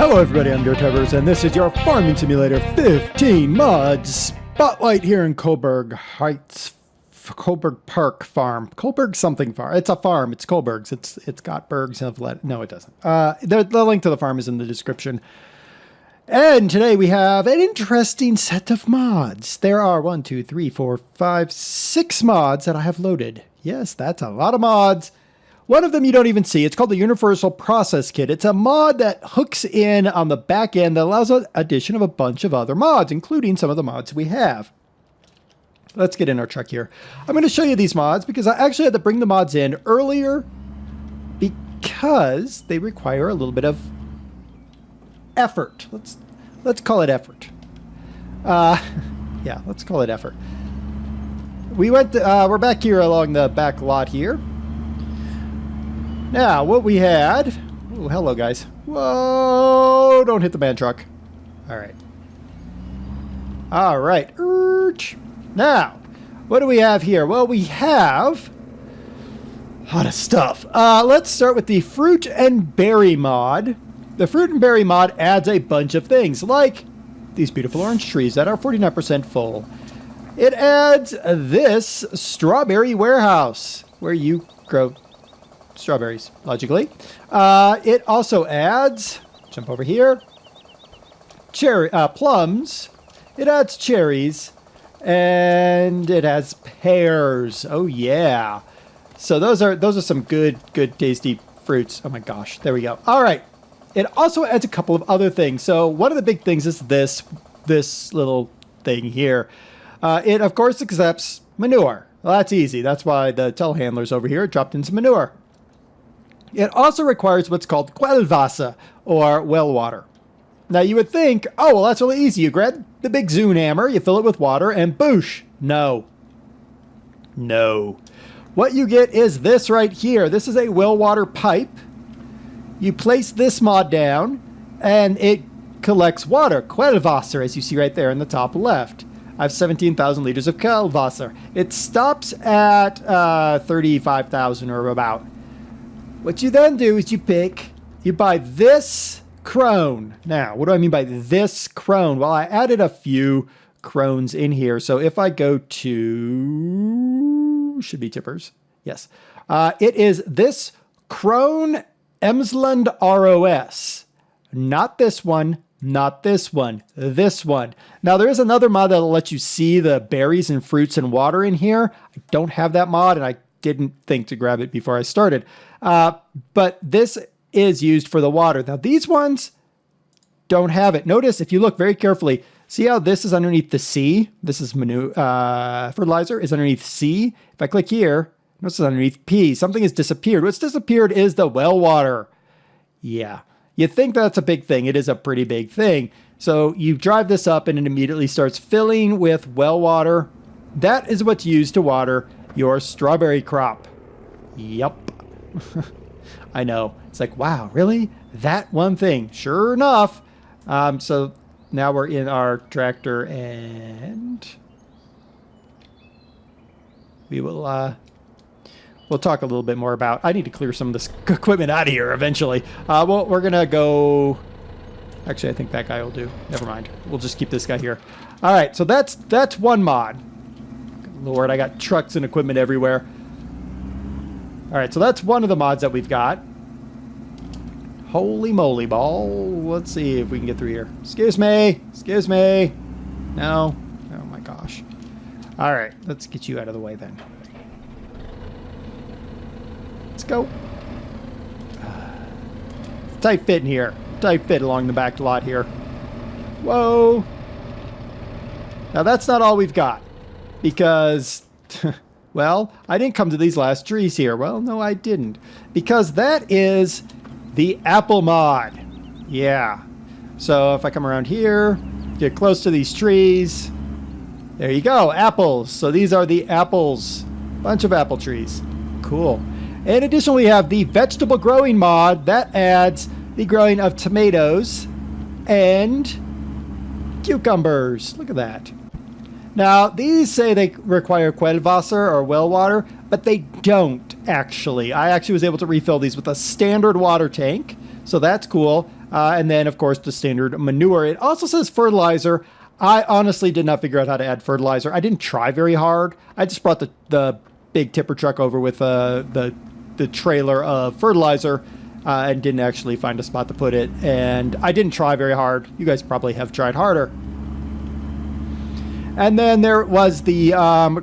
Hello everybody, I'm DerTebbers, and this is your Farming Simulator 15 mods spotlight here in Coburg Heights, Coburg Park Farm. Coburg something farm. It's a farm. It's Coburg's. It's got bergs of no, it doesn't. The link to the farm is in the description. And today we have an interesting set of mods. There are 6 mods that I have loaded. Yes, that's a lot of mods. One of them you don't even see. It's called the Universal Process Kit. It's a mod that hooks in on the back end that allows the addition of a bunch of other mods, including some of the mods we have. Let's get in our truck here. I'm going to show you these mods because I actually had to bring the mods in earlier because they require a little bit of effort. Let's call it effort. Yeah, let's call it effort. We're back here along the back lot here. Now, what we had... Oh, hello, guys. Whoa! Don't hit the man truck. All right. All right. Now, what do we have here? Well, we have a lot of stuff. Let's start with the Fruit and Berry mod. The Fruit and Berry mod adds a bunch of things, like these beautiful orange trees that are 49% full. It adds this strawberry warehouse, where you grow strawberries, logically. It also adds, jump over here, plums. It adds cherries, and it has pears. Oh yeah. So those are some good tasty fruits. Oh my gosh, there we go. All right. It also adds a couple of other things. So one of the big things is this little thing here. It of course accepts manure. Well, that's easy. That's why the telehandlers over here dropped in some manure. It also requires what's called Quellwasser, or well water. Now you would think, oh, well, that's really easy. You grab the big Zune hammer, you fill it with water, and boosh. No. No. What you get is this right here. This is a well water pipe. You place this mod down, and it collects water, Quellwasser, as you see right there in the top left. I have 17,000 liters of Quellwasser. It stops at 35,000 or about. What you then do is you buy this Crone. Now, what do I mean by this Crone? Well, I added a few Crones in here. So if I go to, should be Tippers. Yes. It is this Crone Emsland ROS. Not this one, not this one, this one. Now, there is another mod that'll let you see the berries and fruits and water in here. I don't have that mod, and I didn't think to grab it before I started. But this is used for the water. Now, these ones don't have it. Notice, if you look very carefully, see how this is underneath the C? This is fertilizer is underneath C. If I click here, notice it's underneath P. Something has disappeared. What's disappeared is the well water. Yeah. You think that's a big thing. It is a pretty big thing. So you drive this up and it immediately starts filling with well water. That is what's used to water your strawberry crop. Yup. I know. It's like, wow, really? That one thing. Sure enough. So now we're in our tractor and we will we'll talk a little bit more about, I need to clear some of this equipment out of here eventually. Well, we're going to go, actually, I think that guy will do. Never mind. We'll just keep this guy here. All right. So that's one mod. Lord, I got trucks and equipment everywhere. All right, so that's one of the mods that we've got. Holy moly ball. Let's see if we can get through here. Excuse me. Excuse me. No. Oh my gosh. All right, let's get you out of the way then. Let's go. Tight fit in here. Tight fit along the back lot here. Whoa. Now that's not all we've got. Because, well, I didn't come to these last trees here. Well, no, I didn't. Because that is the apple mod. Yeah. So if I come around here, get close to these trees. There you go, apples. So these are the apples. Bunch of apple trees. Cool. In addition, we have the vegetable growing mod. That adds the growing of tomatoes and cucumbers. Look at that. Now, these say they require Quellwasser or well water, but they don't actually. I actually was able to refill these with a standard water tank, so that's cool. And then, of course, the standard manure. It also says fertilizer. I honestly did not figure out how to add fertilizer. I didn't try very hard. I just brought the big tipper truck over with the trailer of fertilizer and didn't actually find a spot to put it. And I didn't try very hard. You guys probably have tried harder. And then there was the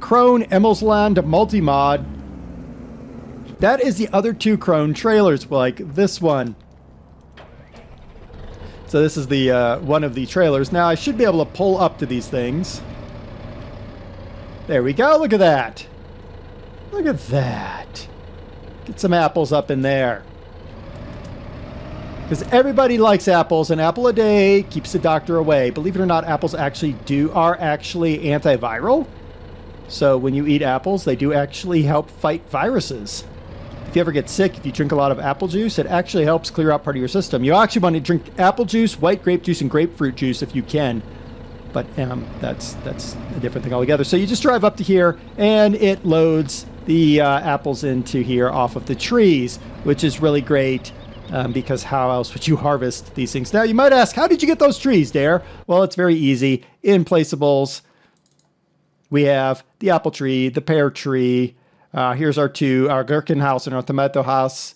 Crone Emmelsland multi-mod. That is the other two Crone trailers, like this one. So this is the one of the trailers. Now I should be able to pull up to these things. There we go. Look at that. Look at that. Get some apples up in there. Because everybody likes apples. An apple a day keeps the doctor away. Believe it or not, apples are actually antiviral. So when you eat apples, they do actually help fight viruses. If you ever get sick, if you drink a lot of apple juice, it actually helps clear out part of your system. You actually want to drink apple juice, white grape juice, and grapefruit juice if you can. But that's a different thing altogether. So you just drive up to here, and it loads the apples into here off of the trees, which is really great because how else would you harvest these things? Now, you might ask, how did you get those trees, Dare? Well, it's very easy. In placeables, we have the apple tree, the pear tree. Here's our Gherkinhaus and our tomato house.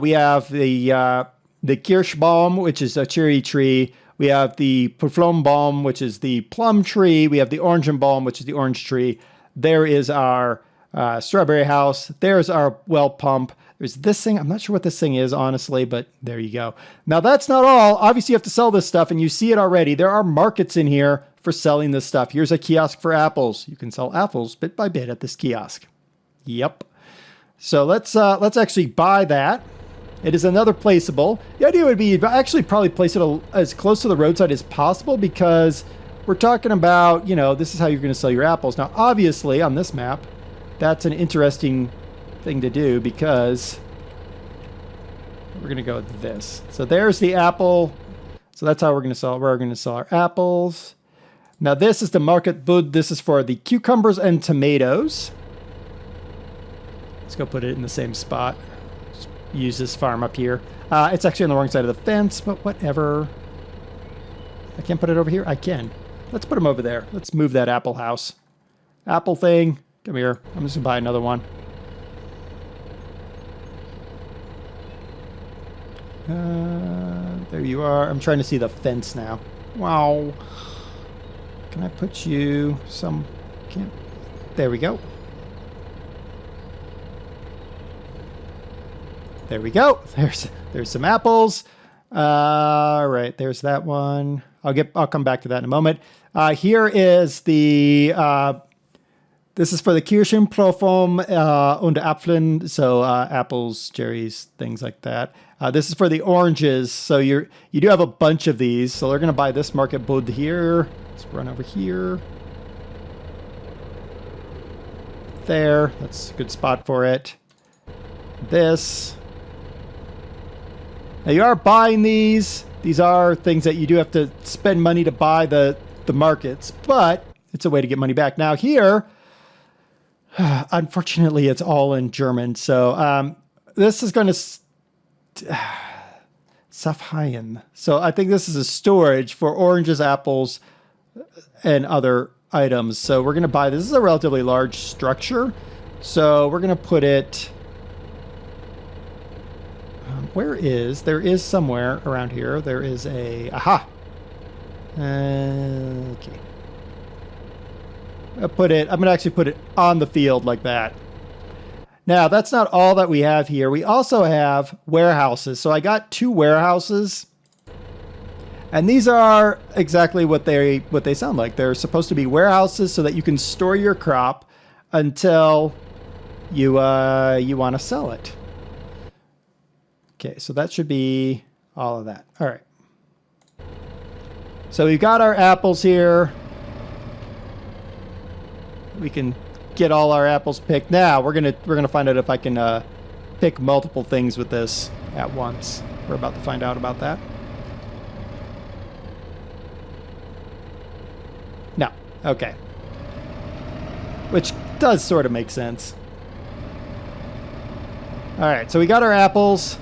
We have the Kirschbaum, which is a cherry tree. We have the Pflumbaum, which is the plum tree. We have the Orangenbaum, which is the orange tree. There is our strawberry house. There's our well pump. There's this thing. I'm not sure what this thing is, honestly, but there you go. Now, that's not all. Obviously, you have to sell this stuff, and you see it already. There are markets in here for selling this stuff. Here's a kiosk for apples. You can sell apples bit by bit at this kiosk. Yep. So let's actually buy that. It is another placeable. The idea would be actually probably place it as close to the roadside as possible because we're talking about, this is how you're going to sell your apples. Now, obviously, on this map, that's an interesting thing to do because we're going to go with this. So there's the apple. So that's how we're going to sell. We're going to sell our apples. Now, this is the market bud. This is for the cucumbers and tomatoes. Let's go put it in the same spot. Just use this farm up here. It's actually on the wrong side of the fence, but whatever. I can't put it over here? I can. Let's put them over there. Let's move that apple house. Apple thing. Come here. I'm just going to buy another one. There you are. I'm trying to see the fence now. Wow. Can I put you some... Can't... There we go. There we go. There's some apples. All right, there's that one. I'll come back to that in a moment. Here is the this is for the Kirschen, Plofom, und Apfeln, so apples, cherries, things like that. This is for the oranges. So you do have a bunch of these. So they're going to buy this market bud here. Let's run over here. There. That's a good spot for it. This. Now you are buying these. These are things that you do have to spend money to buy the markets, but it's a way to get money back. Now here, unfortunately, it's all in German. So this is going to Safhaien. So I think this is a storage for oranges, apples, and other items. So we're going to buy this. This is a relatively large structure. So we're going to put it... there is somewhere around here, there is a, aha! Okay. I'm going to actually put it on the field like that. Now, that's not all that we have here. We also have warehouses. So I got 2 warehouses. And these are exactly what they sound like. They're supposed to be warehouses so that you can store your crop until you want to sell it. Okay, so that should be all of that. All right. So we've got our apples here. We can get all our apples picked. Now we're gonna find out if I can pick multiple things with this at once. We're about to find out about that. No. Okay. Which does sort of make sense. All right, so we got our apples.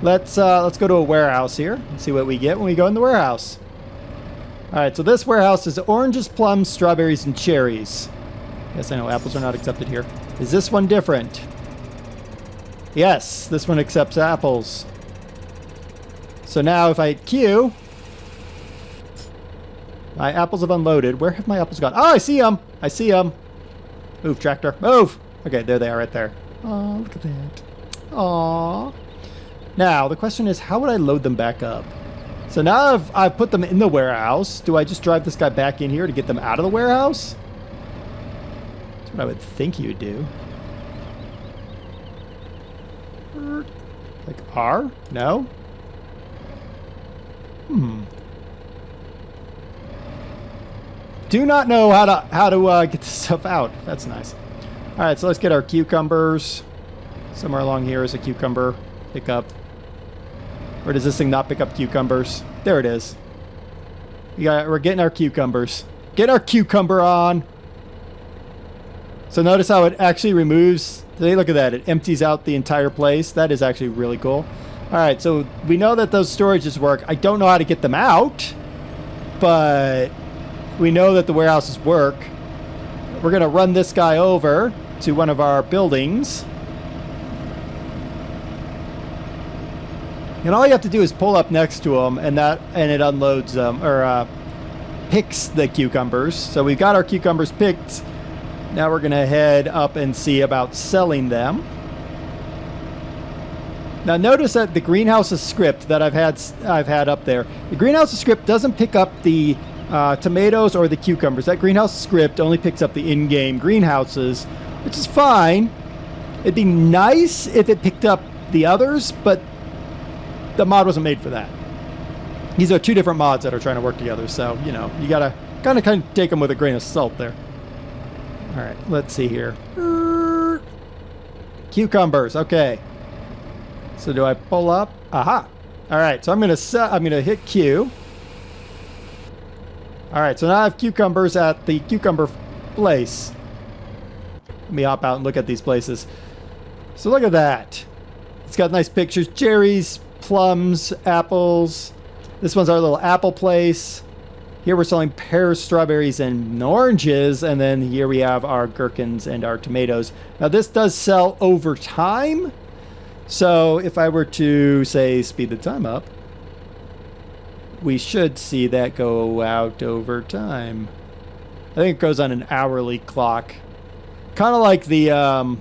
Let's go to a warehouse here and see what we get when we go in the warehouse. All right, so this warehouse is oranges, plums, strawberries, and cherries. Yes, I know apples are not accepted here. Is this one different? Yes, this one accepts apples. So now if I hit Q, my apples have unloaded. Where have my apples gone? Oh, I see them. I see them. Move, tractor. Move. Okay, there they are right there. Oh, look at that. Aww. Now, the question is, how would I load them back up? So now I've put them in the warehouse. Do I just drive this guy back in here to get them out of the warehouse? That's what I would think you would do. Like R? No? Do not know how to get this stuff out. That's nice. All right, so let's get our cucumbers. Somewhere along here is a cucumber pickup. Or does this thing not pick up cucumbers? There it is. We're getting our cucumbers. Get our cucumber on. So notice how it actually removes. Look at that. It empties out the entire place. That is actually really cool. All right, so we know that those storages work. I don't know how to get them out, but we know that the warehouses work. We're going to run this guy over to one of our buildings. And all you have to do is pull up next to them, and it unloads them, or picks the cucumbers. So we've got our cucumbers picked. Now we're going to head up and see about selling them. Now notice that the greenhouse's script that I've had up there, the greenhouse's script doesn't pick up the tomatoes or the cucumbers. That greenhouse script only picks up the in-game greenhouses, which is fine. It'd be nice if it picked up the others, but the mod wasn't made for that. These are two different mods that are trying to work together, so, you know, you gotta kind of take them with a grain of salt there. All right, let's see here. Cucumbers, okay. So do I pull up? Aha. All right, so I'm gonna hit Q. All right, so now I have cucumbers at the cucumber place. Let me hop out and look at these places. So look at that. It's got nice pictures. Cherries, plums, apples. This one's our little apple place. Here we're selling pears, strawberries, and oranges. And then here we have our gherkins and our tomatoes. Now this does sell over time. So if I were to, say, speed the time up, we should see that go out over time. I think it goes on an hourly clock. Kind of like the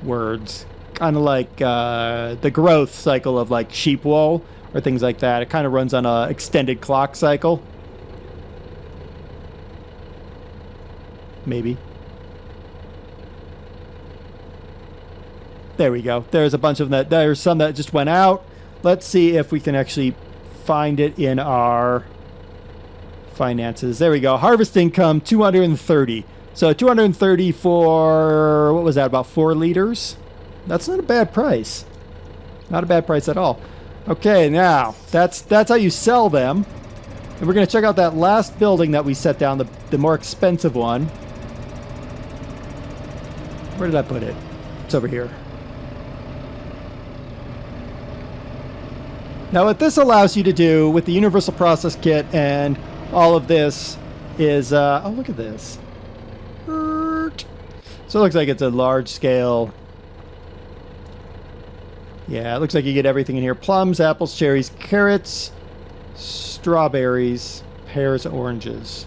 words. Kind of like the growth cycle of like sheep wool or things like that. It kind of runs on a extended clock cycle. Maybe. There we go. There's a bunch of that. There's some that just went out. Let's see if we can actually find it in our finances. There we go. Harvest income, 230. So 230 for, what was that, about 4 liters? That's not a bad price. Not a bad price at all. Okay, now, that's how you sell them. And we're going to check out that last building that we set down, the more expensive one. Where did I put it? It's over here. Now what this allows you to do with the Universal Process Kit and all of this is, oh, look at this. So it looks like it's a large scale. Yeah, it looks like you get everything in here. Plums, apples, cherries, carrots, strawberries, pears, oranges.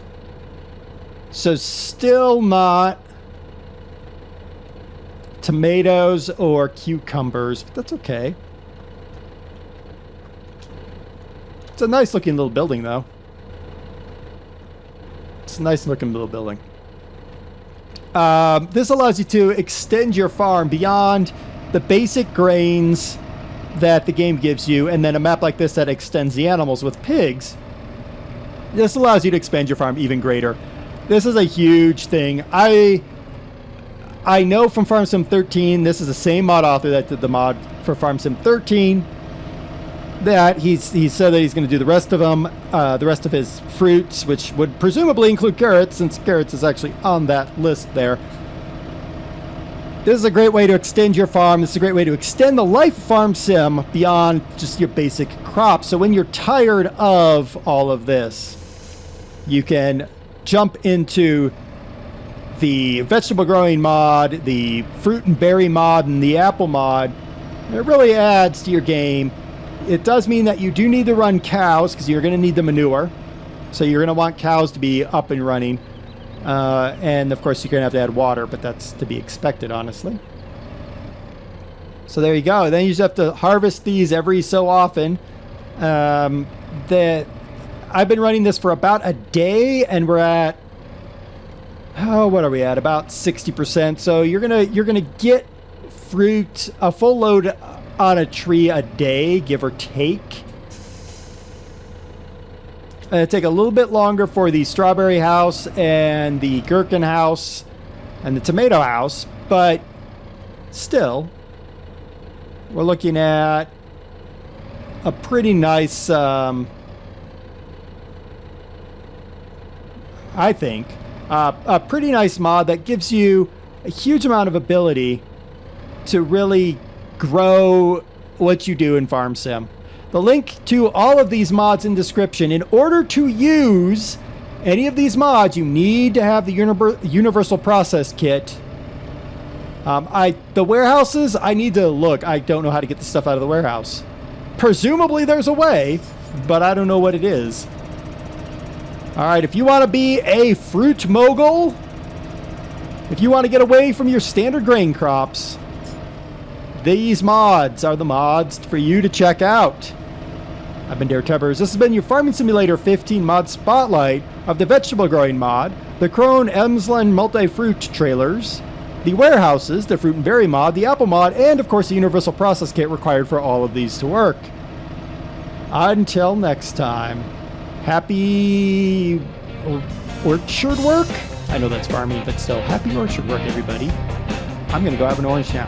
So still not tomatoes or cucumbers, but that's okay. It's a nice looking little building, though. It's a nice looking little building. This allows you to extend your farm beyond the basic grains that the game gives you, and then a map like this that extends the animals with pigs. This allows you to expand your farm even greater. This is a huge thing. I know from Farm Sim 13, this is the same mod author that did the mod for Farm Sim 13, that he said that he's going to do the rest of them, the rest of his fruits, which would presumably include carrots, since carrots is actually on that list there. This is a great way to extend your farm. This is a great way to extend the life of Farm Sim beyond just your basic crops. So when you're tired of all of this, you can jump into the vegetable growing mod, the fruit and berry mod, and the apple mod. It really adds to your game. It does mean that you do need to run cows because you're going to need the manure. So you're going to want cows to be up and running. And of course you're going to have to add water, but that's to be expected, honestly. So there you go. Then you just have to harvest these every so often. I've been running this for about a day, and we're at, what are we at? About 60%. So you're gonna get fruit, a full load on a tree a day, give or take. It'll take a little bit longer for the strawberry house and the gherkin house and the tomato house, but still, we're looking at a pretty nice, I think, a pretty nice mod that gives you a huge amount of ability to really grow what you do in Farm Sim. The link to all of these mods in description. In order to use any of these mods, you need to have the universal process kit. The warehouses, I need to look. I don't know how to get the stuff out of the warehouse. Presumably there's a way, but I don't know what it is. All right, if you want to be a fruit mogul, if you want to get away from your standard grain crops, these mods are the mods for you to check out. I've been DerTebbers. This has been your Farming Simulator 15 mod spotlight of the vegetable growing mod, the Crone multi-fruit trailers, the warehouses, the fruit and berry mod, the apple mod, and of course the universal process kit required for all of these to work. Until next time, happy orchard work? I know that's farming, but still, happy orchard work, everybody. I'm going to go have an orange now.